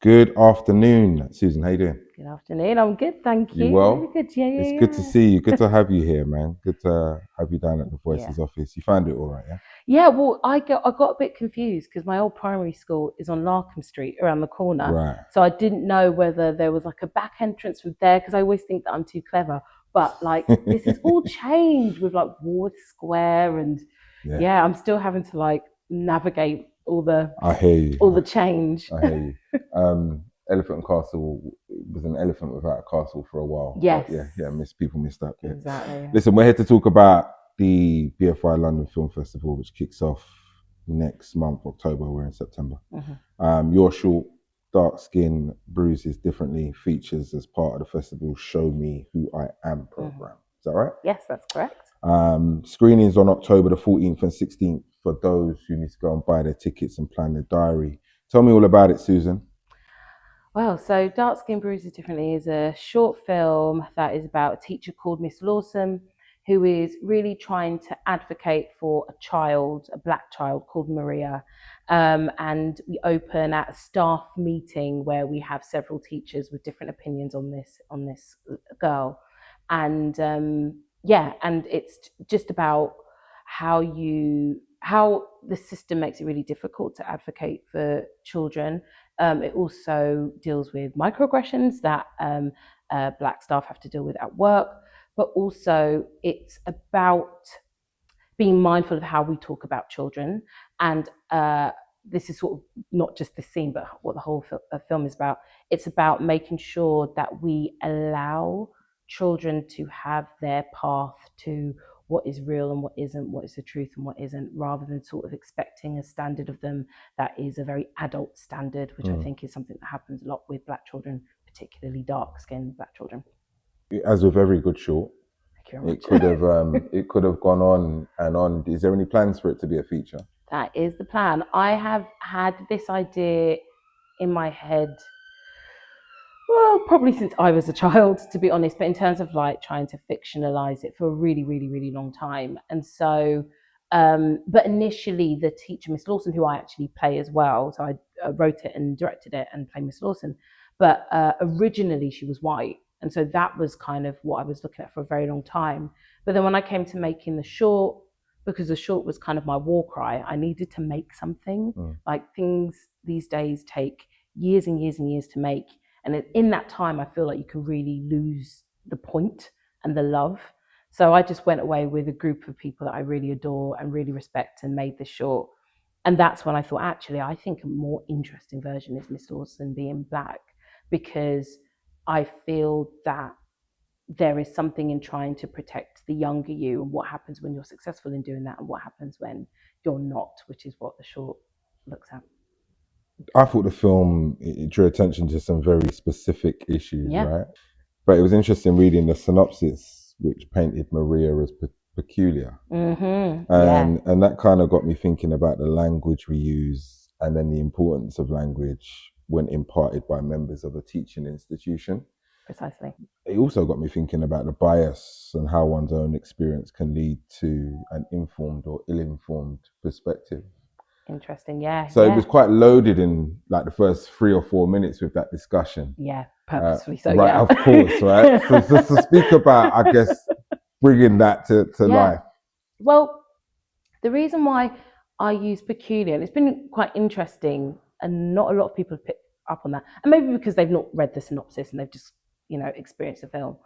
Good afternoon, Susan. How you doing? Good afternoon. I'm good, thank you. You well? Really good. Yeah. It's good to see you. Good to have you here, man. Good to have you down at the Voices Yeah. office. You found it all right, yeah? Yeah. Well, I got a bit confused because my old primary school is on Larkham Street around the corner. Right. So I didn't know whether there was like a back entrance from there because I always think that I'm too clever. But like this is all changed with like Ward Square and yeah, I'm still having to like navigate all the I hear you. all the change. I hear you. Elephant and Castle was an elephant without a castle for a while. Yes. But people missed that bit. Exactly. Listen, we're here to talk about the BFI London Film Festival, which kicks off next month, October. We're in September. Mm-hmm. Your short, Dark Skin Bruises Differently features as part of the festival's Show Me Who I Am program. Mm-hmm. Is that right? Yes, that's correct. Screenings on October the 14th and 16th for those who need to go and buy their tickets and plan their diary. Tell me all about it, Susan. Well, so Dark Skin Bruises Differently is a short film that is about a teacher called Miss Lawson who is really trying to advocate for a black child called Maria. And we open at a staff meeting where we have several teachers with different opinions on this girl. And and it's just about how the system makes it really difficult to advocate for children. It also deals with microaggressions that black staff have to deal with at work, but also it's about being mindful of how we talk about children. And this is sort of not just the scene, but what the whole film is about. It's about making sure that we allow children to have their path to what is real and what isn't, what is the truth and what isn't, rather than sort of expecting a standard of them that is a very adult standard, which I think is something that happens a lot with black children, particularly dark-skinned black children. As with every good short, it could have gone on and on. Is there any plans for it to be a feature? That is the plan. I have had this idea in my head, well, probably since I was a child, to be honest, but in terms of like trying to fictionalize it for a really, really, really long time. And so, but initially the teacher, Miss Lawson, who I actually play as well, so I wrote it and directed it and played Miss Lawson, but originally she was white. And so that was kind of what I was looking at for a very long time. But then when I came to making the short, because the short was kind of my war cry, I needed to make something. Like things these days take years and years and years to make. And in that time, I feel like you can really lose the point and the love. So I just went away with a group of people that I really adore and really respect and made this short. And that's when I thought, actually, I think a more interesting version is Miss Lawson being black, because I feel that there is something in trying to protect the younger you and what happens when you're successful in doing that and what happens when you're not, which is what the short looks at. I thought the film, it drew attention to some very specific issues, right? But it was interesting reading the synopsis, which painted Maria as peculiar. And that kind of got me thinking about the language we use and then the importance of language when imparted by members of a teaching institution. Precisely. It also got me thinking about the bias and how one's own experience can lead to an informed or ill-informed perspective. Interesting, yeah. So it was quite loaded in like the first 3 or 4 minutes with that discussion. Yeah, purposefully so. Right, yeah. Of course, right? So to speak about, I guess, bringing that to life. Well, the reason why I use peculiar, and it's been quite interesting, and not a lot of people have picked up on that, and maybe because they've not read the synopsis and they've just, experienced the film.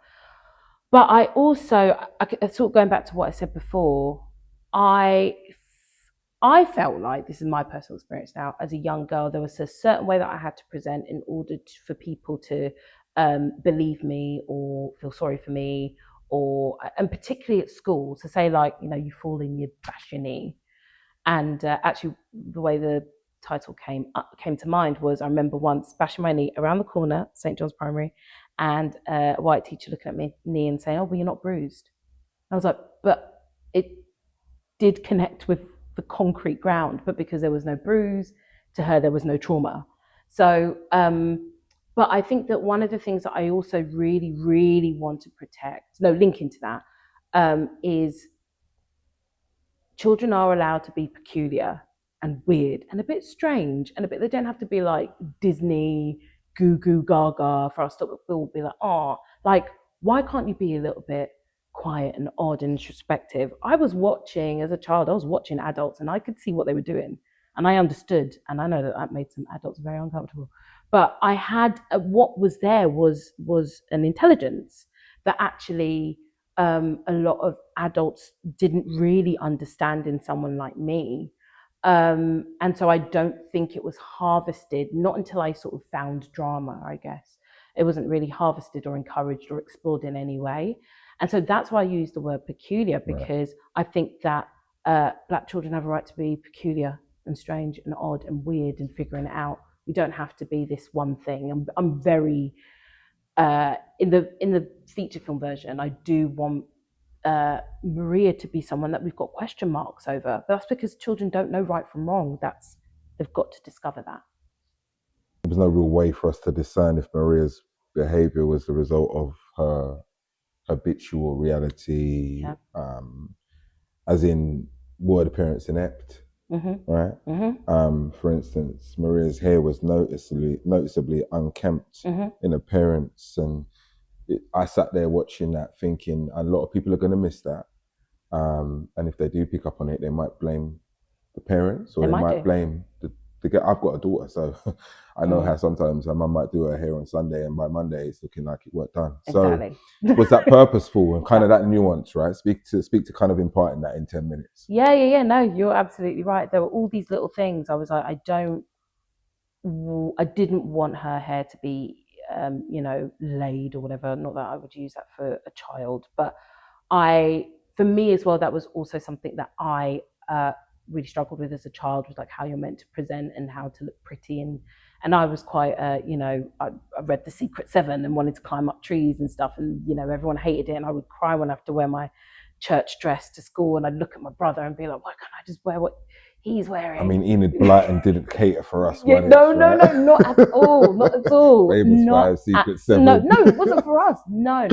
But I also, sort of going back to what I said before, I felt like, this is my personal experience now, as a young girl, there was a certain way that I had to present in order for people to believe me or feel sorry for me, and particularly at school, to say like, you fall in, you bash your knee. And actually the way the title came to mind was, I remember once bashing my knee around the corner, St. John's Primary, and a white teacher looking at my knee and saying, "Oh, well, you're not bruised." And I was like, but it did connect with the concrete ground, but because there was no bruise, to her there was no trauma. So but I think that one of the things that I also really, really want to protect, linking to that, is children are allowed to be peculiar, and weird and a bit strange and a bit, they don't have to be like Disney goo goo gaga for us to all be like, oh, like, why can't you be a little bit quiet and odd and introspective? I was watching as a child, I was watching adults and I could see what they were doing and I understood, and I know that made some adults very uncomfortable, but I had what was there was an intelligence that actually a lot of adults didn't really understand in someone like me. And so I don't think it was harvested, not until I sort of found drama, I guess. It wasn't really harvested or encouraged or explored in any way. And so that's why I use the word peculiar, because I think that Black children have a right to be peculiar and strange and odd and weird and figuring it out. We don't have to be this one thing. I'm very, in the feature film version, I do want Maria to be someone that we've got question marks over. But that's because children don't know right from wrong. They've got to discover that. There was no real way for us to discern if Maria's behaviour was the result of her habitual reality, as in word appearance inept, right? For instance, Maria's hair was noticeably unkempt in appearance, and I sat there watching that thinking a lot of people are going to miss that. And if they do pick up on it, they might blame the parents, or they might blame the I've got a daughter, so I know how sometimes her mum might do her hair on Sunday and by Monday it's looking like it weren't done. Exactly. So was that purposeful and kind of that nuance, right? Speak to kind of imparting that in 10 minutes. Yeah. No, you're absolutely right. There were all these little things. I was like, I didn't want her hair to be, laid or whatever. Not that I would use that for a child, but for me as well, that was also something that I really struggled with as a child, was like how you're meant to present and how to look pretty. And I was quite, I read The Secret Seven and wanted to climb up trees and stuff. And, everyone hated it. And I would cry when I have to wear my church dress to school. And I'd look at my brother and be like, why can't I just wear what he's wearing? I mean, Enid Blyton didn't cater for us. No, not at all. Not at all. Famous Five, Secret Seven. No, it wasn't for us. No.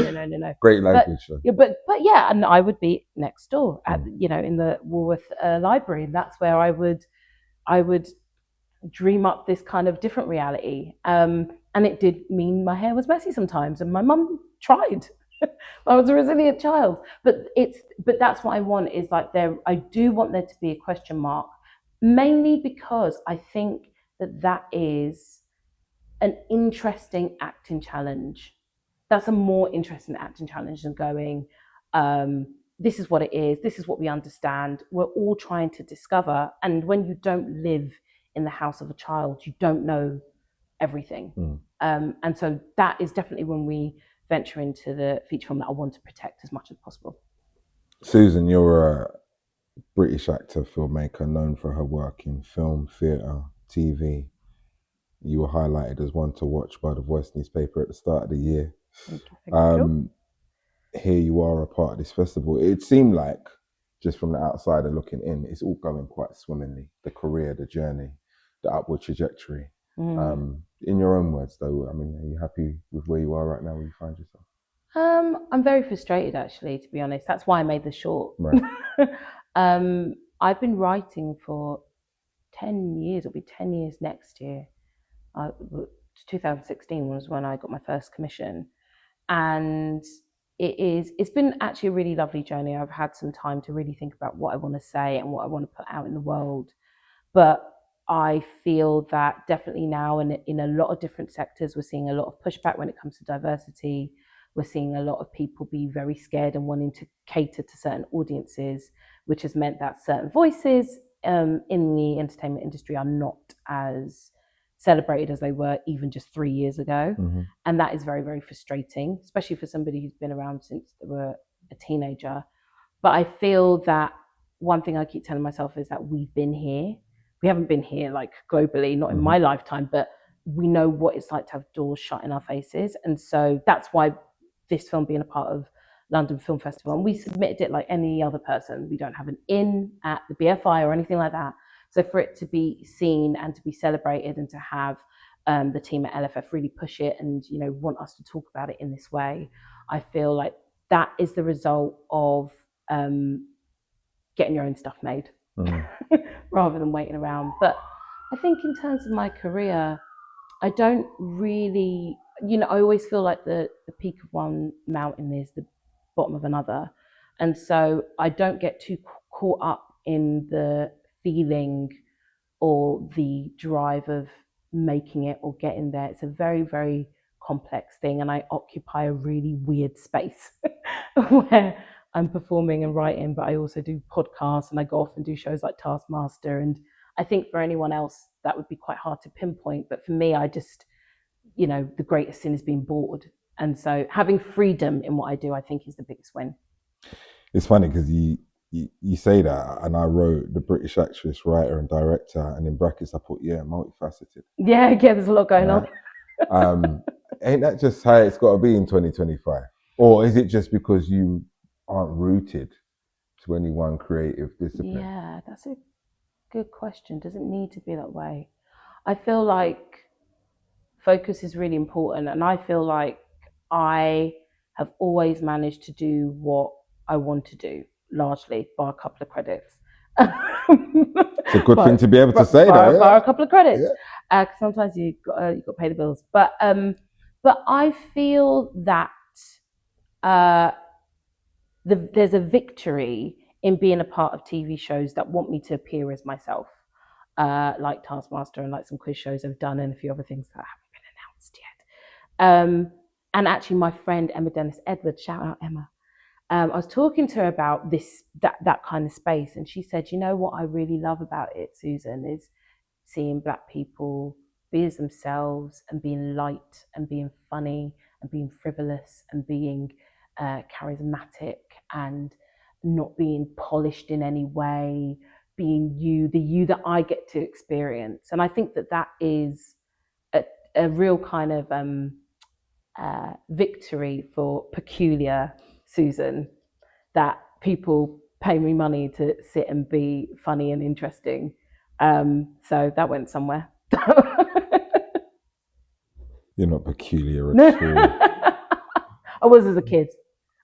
Great language. But yeah, and I would be next door at in the Woolworth library, and that's where I would dream up this kind of different reality. And it did mean my hair was messy sometimes, and my mum tried. I was a resilient child, but that's what I want, is like I do want there to be a question mark, mainly because I think that is an interesting acting challenge. That's a more interesting acting challenge than going, this is what it is, this is what we understand, we're all trying to discover. And when you don't live in the house of a child, you don't know everything. And so that is definitely when we venture into the feature film that I want to protect as much as possible. Susan, you're a British actor, filmmaker, known for her work in film, theatre, TV. You were highlighted as one to watch by The Voice newspaper at the start of the year. Here you are, a part of this festival. It seemed like, just from the outsider looking in, it's all going quite swimmingly. The career, the journey, the upward trajectory. In your own words, though, I mean, are you happy with where you are right now, where you find yourself? I'm very frustrated, actually, to be honest. That's why I made the short. Right. I've been writing for 10 years. It'll be 10 years next year. 2016 was when I got my first commission. And it's been actually a really lovely journey. I've had some time to really think about what I want to say and what I want to put out in the world. But I feel that definitely now in a lot of different sectors, we're seeing a lot of pushback when it comes to diversity. We're seeing a lot of people be very scared and wanting to cater to certain audiences, which has meant that certain voices in the entertainment industry are not as celebrated as they were even just 3 years ago. And that is very, very frustrating, especially for somebody who's been around since they were a teenager. But I feel that one thing I keep telling myself is that we've been here. We haven't been here like globally, not in my lifetime, but we know what it's like to have doors shut in our faces. And so that's why this film being a part of London Film Festival, and we submitted it like any other person. We don't have an in at the BFI or anything like that. So for it to be seen and to be celebrated, and to have the team at LFF really push it and want us to talk about it in this way, I feel like that is the result of getting your own stuff made. rather than waiting around. But I think in terms of my career, I don't really, I always feel like the peak of one mountain is the bottom of another. And so I don't get too caught up in the feeling or the drive of making it or getting there. It's a very, very complex thing. And I occupy a really weird space where I'm performing and writing, but I also do podcasts and I go off and do shows like Taskmaster. And I think for anyone else, that would be quite hard to pinpoint. But for me, I just, the greatest sin is being bored. And so having freedom in what I do, I think is the biggest win. It's funny because you say that, and I wrote the British actress, writer, and director, and in brackets I put multifaceted. Yeah, there's a lot going on. Ain't that just how it's got to be in 2025, or is it just because you aren't rooted to any one creative discipline? Yeah, that's a good question. Does it need to be that way? I feel like focus is really important, and I feel like I have always managed to do what I want to do, largely by a couple of credits. It's a good thing to be able to say that. By a couple of credits. Sometimes you got to pay the bills, but I feel that there's a victory in being a part of TV shows that want me to appear as myself, like Taskmaster and like some quiz shows I've done and a few other things that haven't been announced yet. And actually, my friend Emma Dennis Edwards, shout out Emma. I was talking to her about that kind of space, and she said, "You know what I really love about it, Susan, is seeing Black people be as themselves and being light and being funny and being frivolous and being charismatic and not being polished in any way, being the you that I get to experience." And I think that is a real kind of victory for peculiar Susan, that people pay me money to sit and be funny and interesting. So that went somewhere. You're not peculiar at all. I was as a kid.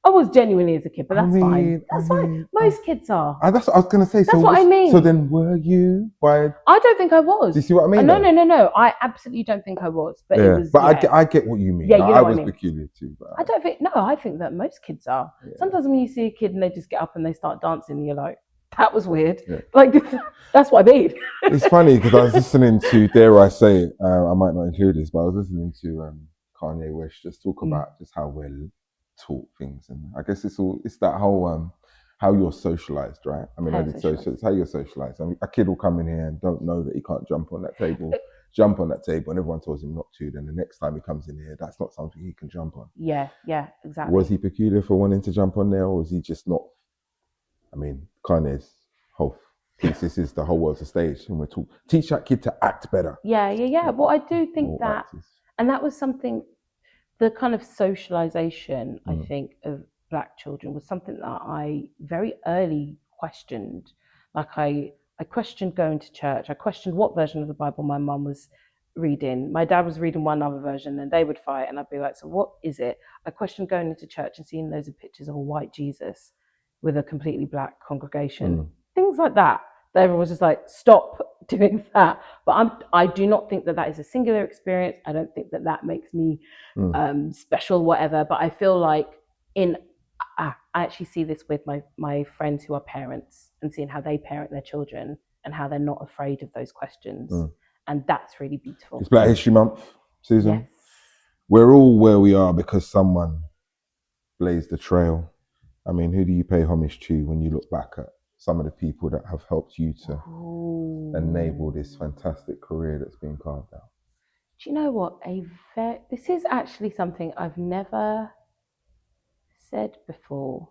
I was genuinely as a kid, but that's fine. That's fine. Most kids are. That's what I was going to say. That's what I mean. So then were you? I don't think I was. Do you see what I mean? No. I absolutely don't think I was. But it was. But I get what you mean. Yeah, I was peculiar too. But I don't think. No, I think that most kids are. Yeah. Sometimes when you see a kid and they just get up and they start dancing, you're like, that was weird. Yeah. Like, that's what I mean. It's funny because I was listening to, dare I say it, I might not include this, but I was listening to Kanye West just talk about just how we're taught things, and I guess it's that whole how you're socialized, right? I mean, it's how you're socialized. I mean, a kid will come in here and don't know that he can't jump on that table, and everyone tells him not to. Then the next time he comes in here, that's not something he can jump on. Yeah, exactly. Was he peculiar for wanting to jump on there, or was he just not? I mean, Kanye's whole thesis is the whole world's a stage, and we're teach that kid to act better. Yeah. Well, I do think that, and that was something. The kind of socialization, I think, of Black children was something that I very early questioned. Like I questioned going to church. I questioned what version of the Bible my mum was reading. My dad was reading one other version, and they would fight, and I'd be like, so what is it? I questioned going into church and seeing loads of pictures of a white Jesus with a completely Black congregation. Things like that. Everyone was just like, stop doing that. But I do not think that is a singular experience. I don't think that makes me special, whatever. But I feel like I actually see this with my friends who are parents and seeing how they parent their children and how they're not afraid of those questions. And that's really beautiful. It's Black History Month, Susan. Yes. We're all where we are because someone blazed the trail. I mean, who do you pay homage to when you look back at some of the people that have helped you to enable this fantastic career that's been carved out? Do you know what? This is actually something I've never said before.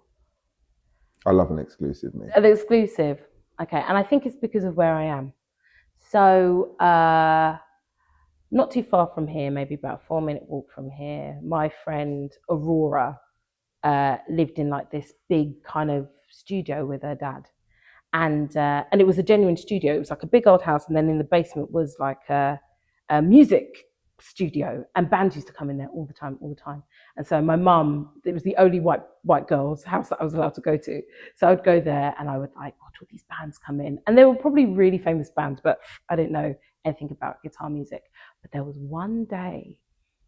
I love an exclusive, mate. An exclusive. Okay. And I think it's because of where I am. So, not too far from here, maybe about a 4-minute walk from here, my friend Aurora lived in like this big kind of studio with her dad. And it was a genuine studio. It was like a big old house, and then in the basement was like a music studio, and bands used to come in there all the time. And so my mum, it was the only white girls' house that I was allowed to go to. So I'd go there and I would like watch all these bands come in. And they were probably really famous bands, but I didn't know anything about guitar music. But there was one day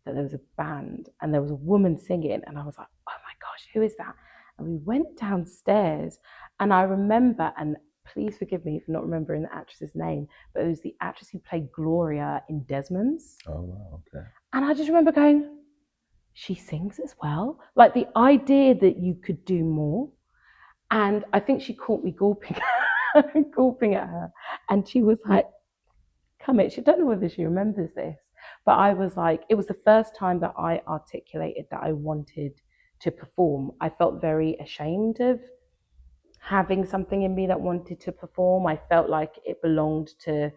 that there was a band and there was a woman singing, and I was like, oh my gosh, who is that? And we went downstairs, and I remember, and please forgive me for not remembering the actress's name, but it was the actress who played Gloria in Desmond's. Oh, wow, okay. And I just remember going, she sings as well. Like the idea that you could do more. And I think she caught me gulping at her. And she was like, come here. She don't know whether she remembers this, but I was like, it was the first time that I articulated that I wanted to perform. I felt very ashamed of having something in me that wanted to perform. I felt like it belonged to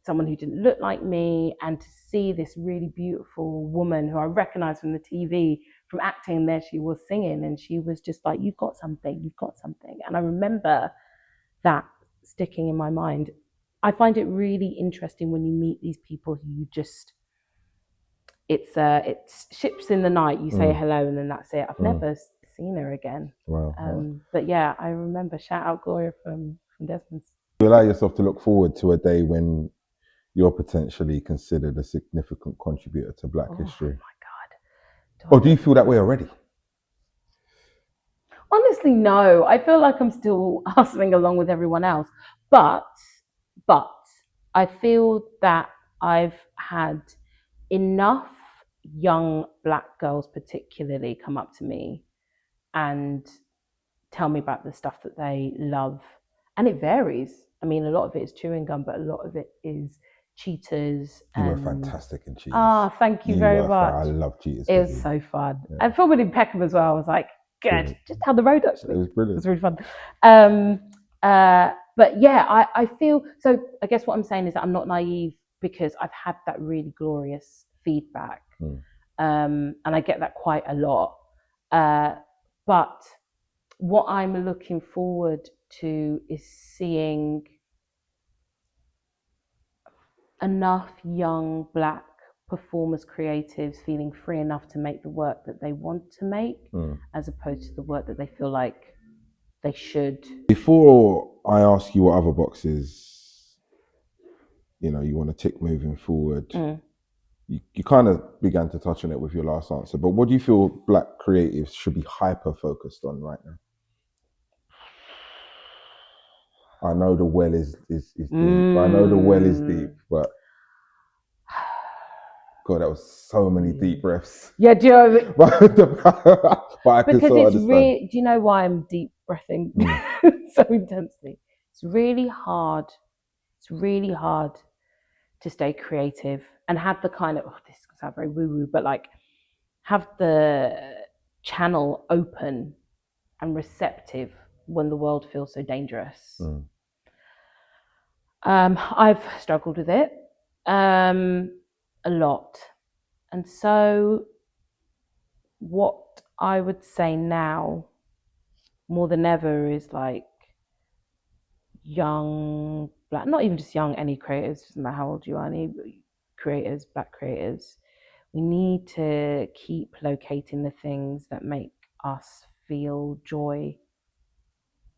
someone who didn't look like me, and to see this really beautiful woman who I recognized from the TV, from acting, there she was singing, and she was just like, you've got something. And I remember that sticking in my mind. I find it really interesting when you meet these people who you just, it's ships in the night, you say hello and then that's it. I've never seen her again. Wow. But yeah, I remember, shout out Gloria from Desmond's. You allow yourself to look forward to a day when you're potentially considered a significant contributor to Black history? Oh my God. Or do you feel that way already? Honestly, no. I feel like I'm still hustling along with everyone else. But I feel that I've had enough young Black girls particularly come up to me and tell me about the stuff that they love. And it varies. I mean, a lot of it is chewing gum, but a lot of it is cheetahs. You were fantastic in cheetahs. Oh, thank you very much. I love cheetahs. It was so fun. Yeah. And filming in Peckham as well. I was like, good. Brilliant. Just down the road, actually. It was brilliant. It was really fun. But yeah, I feel, so I guess what I'm saying is that I'm not naive, because I've had that really glorious feedback. And I get that quite a lot. But what I'm looking forward to is seeing enough young Black performers, creatives feeling free enough to make the work that they want to make, as opposed to the work that they feel like they should. Before I ask you what other boxes, you want to tick moving forward, you kind of began to touch on it with your last answer, but what do you feel Black creatives should be hyper focused on right now? I know the well is deep. I know the well is deep, but God, that was so many deep breaths. Yeah, do you know? Because it's really, do you know why I'm deep breathing so intensely? It's really hard. It's really hard to stay creative and have the kind of, this can sound very woo-woo, but like have the channel open and receptive when the world feels so dangerous. I've struggled with it a lot. And so what I would say now more than ever is like young Black, not even just young, any creators, doesn't matter how old you are, any creators, Black creators, we need to keep locating the things that make us feel joy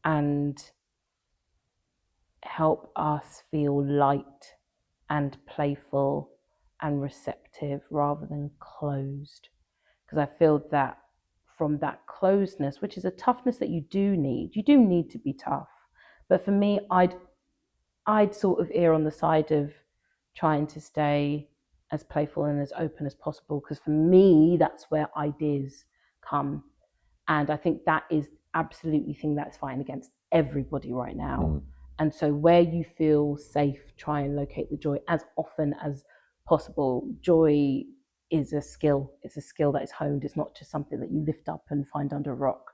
and help us feel light and playful and receptive rather than closed. Because I feel that from that closeness, which is a toughness that you do need to be tough. But for me, I'd sort of err on the side of trying to stay as playful and as open as possible, because for me, that's where ideas come. And I think that is absolutely the thing that's fighting against everybody right now. And so where you feel safe, try and locate the joy as often as possible. Joy is a skill. It's a skill that is honed. It's not just something that you lift up and find under a rock.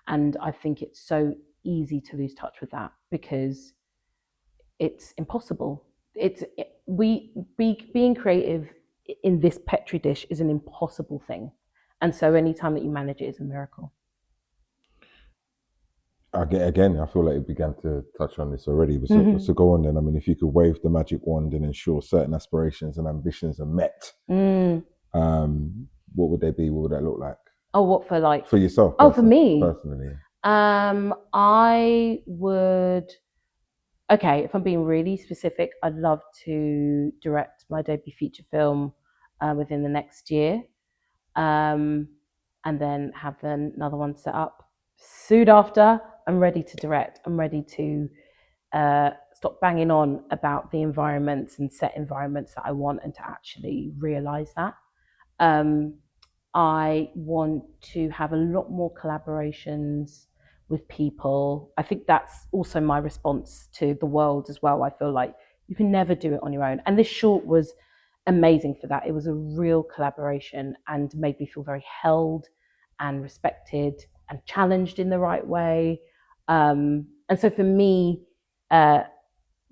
And I think it's so easy to lose touch with that because it's impossible. Being creative in this petri dish is an impossible thing. And so any time that you manage it is a miracle. Again, I feel like you began to touch on this already. But so go on then. I mean, if you could wave the magic wand and ensure certain aspirations and ambitions are met, what would they be? What would that look like? Oh, what for like? For yourself? For me personally. I would. Okay, if I'm being really specific, I'd love to direct my debut feature film within the next year, and then have another one set up soon after. I'm ready to direct. I'm ready to stop banging on about the environments and set environments that I want, and to actually realize that. I want to have a lot more collaborations with people. I think that's also my response to the world as well. I feel like you can never do it on your own. And this short was amazing for that. It was a real collaboration and made me feel very held and respected and challenged in the right way. And so for me, the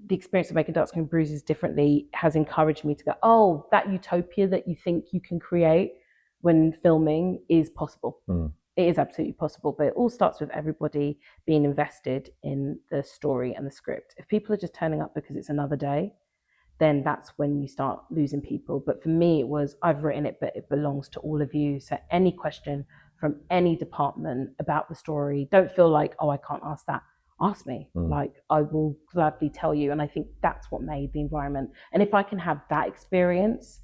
experience of making Dark Skin Bruises Differently has encouraged me to go, oh, that utopia that you think you can create when filming is possible. It is absolutely possible, but it all starts with everybody being invested in the story and the script. If people are just turning up because it's another day, then that's when you start losing people. But for me, it was, I've written it, but it belongs to all of you. So any question from any department about the story, don't feel like, oh, I can't ask that. Ask me. Like, I will gladly tell you. And I think that's what made the environment. And if I can have that experience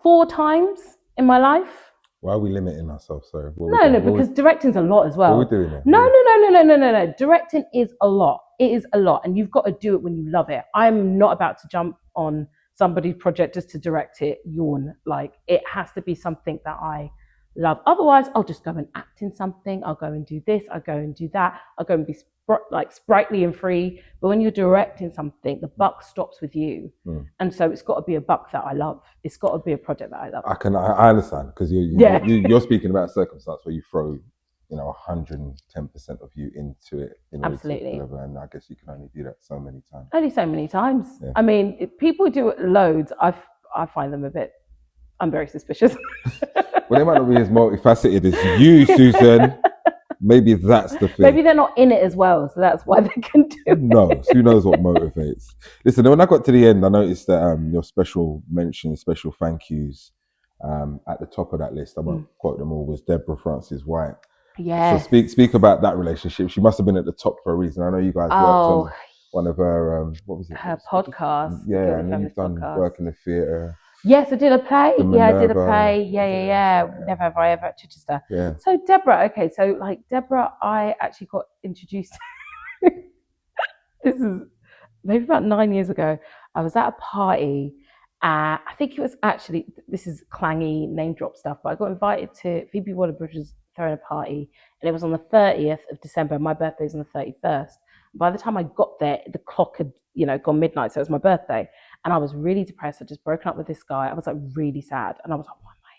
4 times in my life. Why are we limiting ourselves? Sorry. No, because directing's a lot as well. What are we doing there? No. Directing is a lot. It is a lot. And you've got to do it when you love it. I'm not about to jump on somebody's project just to direct it, yawn. Like, it has to be something that I love. Otherwise, I'll just go and act in something. I'll go and do this. I'll go and do that. I'll go and be sprightly and free. But when you're directing something, the buck stops with you. And so it's got to be a buck that I love. It's got to be a project that I love. I understand, because you're speaking about a circumstance where you throw 110% of you into it in order to deliver, and I guess you can only do that so many times. Only so many times. Yeah. I mean, if people do it loads, I find them I'm very suspicious. Well, they might not be as multifaceted as you, Susan. Maybe that's the thing. Maybe they're not in it as well, so that's why they can do it. No, who knows what motivates. Listen, when I got to the end, I noticed that your special mentions, special thank yous at the top of that list, I won't quote them all, was Deborah Francis White. Yes. So speak about that relationship. She must have been at the top for a reason. I know you guys worked on one of her, what was it? Her podcast. Yeah, and then you've done work in the theatre. Yes, I did a play. I did a play. Yeah. Never Have I Ever at Chichester. Yeah. So Deborah, Deborah, I actually got introduced. This is maybe about 9 years ago. I was at a party. I think it was actually, this is clangy name drop stuff, but I got invited to Phoebe Waller-Bridge was throwing a party, and it was on the 30th of December. My birthday's on the 31st. By the time I got there, the clock had, gone midnight, so it was my birthday. And I was really depressed. I'd just broken up with this guy. I was really sad. And I was like, why am I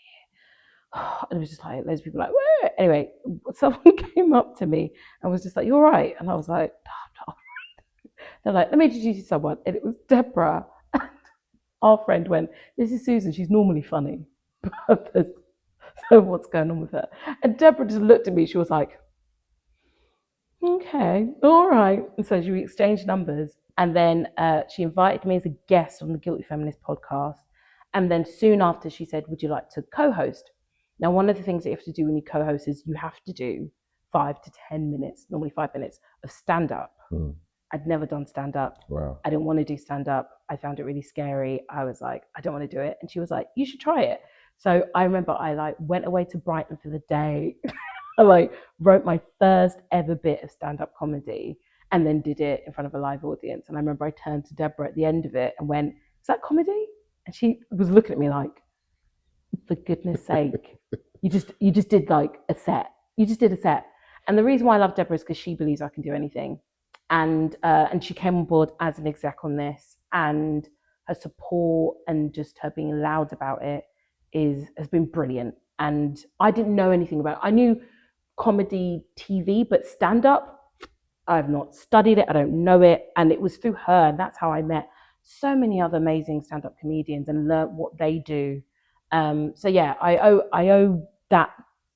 here? And it was just like, loads of people where? Anyway, someone came up to me and was just like, you all right? And I was like, no, I'm not all right. They're like, let me introduce you to someone. And it was Deborah. And our friend went, this is Susan. She's normally funny. So what's going on with her? And Deborah just looked at me. She was like, okay, all right. And so we exchanged numbers. And then she invited me as a guest on the Guilty Feminist podcast. And then soon after, she said, would you like to co-host? Now, one of the things that you have to do when you co-host is you have to do 5 to 10 minutes, normally 5 minutes, of stand-up. I'd never done stand-up. Wow. I didn't want to do stand-up. I found it really scary. I was like, I don't want to do it. And she was like, you should try it. So I remember I went away to Brighton for the day. I wrote my first ever bit of stand-up comedy and then did it in front of a live audience. And I remember I turned to Deborah at the end of it and went, is that comedy? And she was looking at me like, for goodness sake, you just did a set. You just did a set. And the reason why I love Deborah is because she believes I can do anything. And she came on board as an exec on this, and her support and just her being loud about it has been brilliant. And I didn't know anything about it. I knew comedy TV, but stand-up, I've not studied it. I don't know it. And it was through her. And that's how I met so many other amazing stand-up comedians and learned what they do. So yeah, I owe that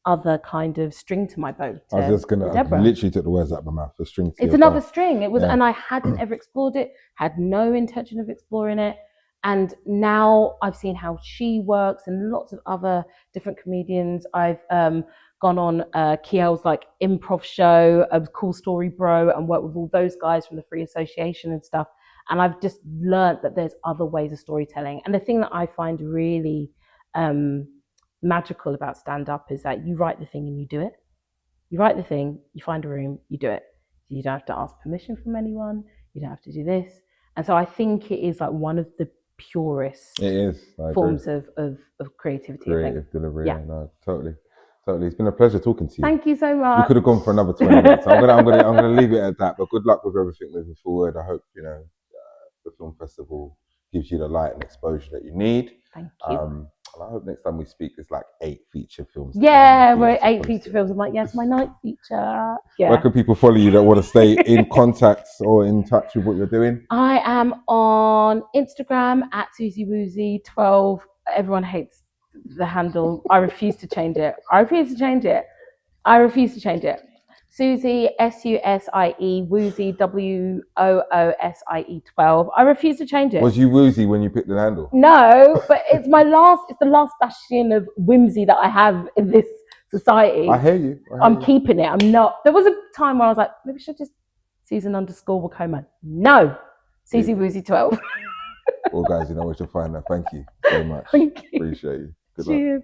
other kind of string to my bow. I was just gonna, I literally took the words out of my mouth. The string to it's another string. It was, and I hadn't ever explored it, had no intention of exploring it. And now I've seen how she works and lots of other different comedians. I've gone on Kiel's like improv show, a Cool Story Bro, and worked with all those guys from the Free Association and stuff. And I've just learned that there's other ways of storytelling. And the thing that I find really magical about stand-up is that you write the thing and you do it. You write the thing, you find a room, you do it. You don't have to ask permission from anyone. You don't have to do this. And so I think it is like one of the purest forms of creativity. Creative delivery. Yeah, no, totally. It's been a pleasure talking to you. Thank you so much. We could have gone for another 20 minutes. I'm gonna leave it at that. But good luck with everything moving forward. I hope the film festival gives you the light and exposure that you need. Thank you. And I hope next time we speak, there's like 8 feature films. Yeah, we're 8 feature films. I'm like, yes, my 9th feature. Yeah. Where can people follow you that want to stay in contact or in touch with what you're doing? I am on Instagram at SusieWoozy12. Everyone hates the handle. I refuse to change it. Susie, Susie, Woozy, Woosie 12. I refuse to change it. Was you woozy when you picked the handle? No, but it's the last bastion of whimsy that I have in this society. I hear you. I'm keeping it. I'm not. There was a time where I was like, maybe I should just Susan_Wokoma. No, Susie Woozy 12. Well, guys, you know what you'll find now. Thank you so much. Thank you. Appreciate you. Good luck. Cheers.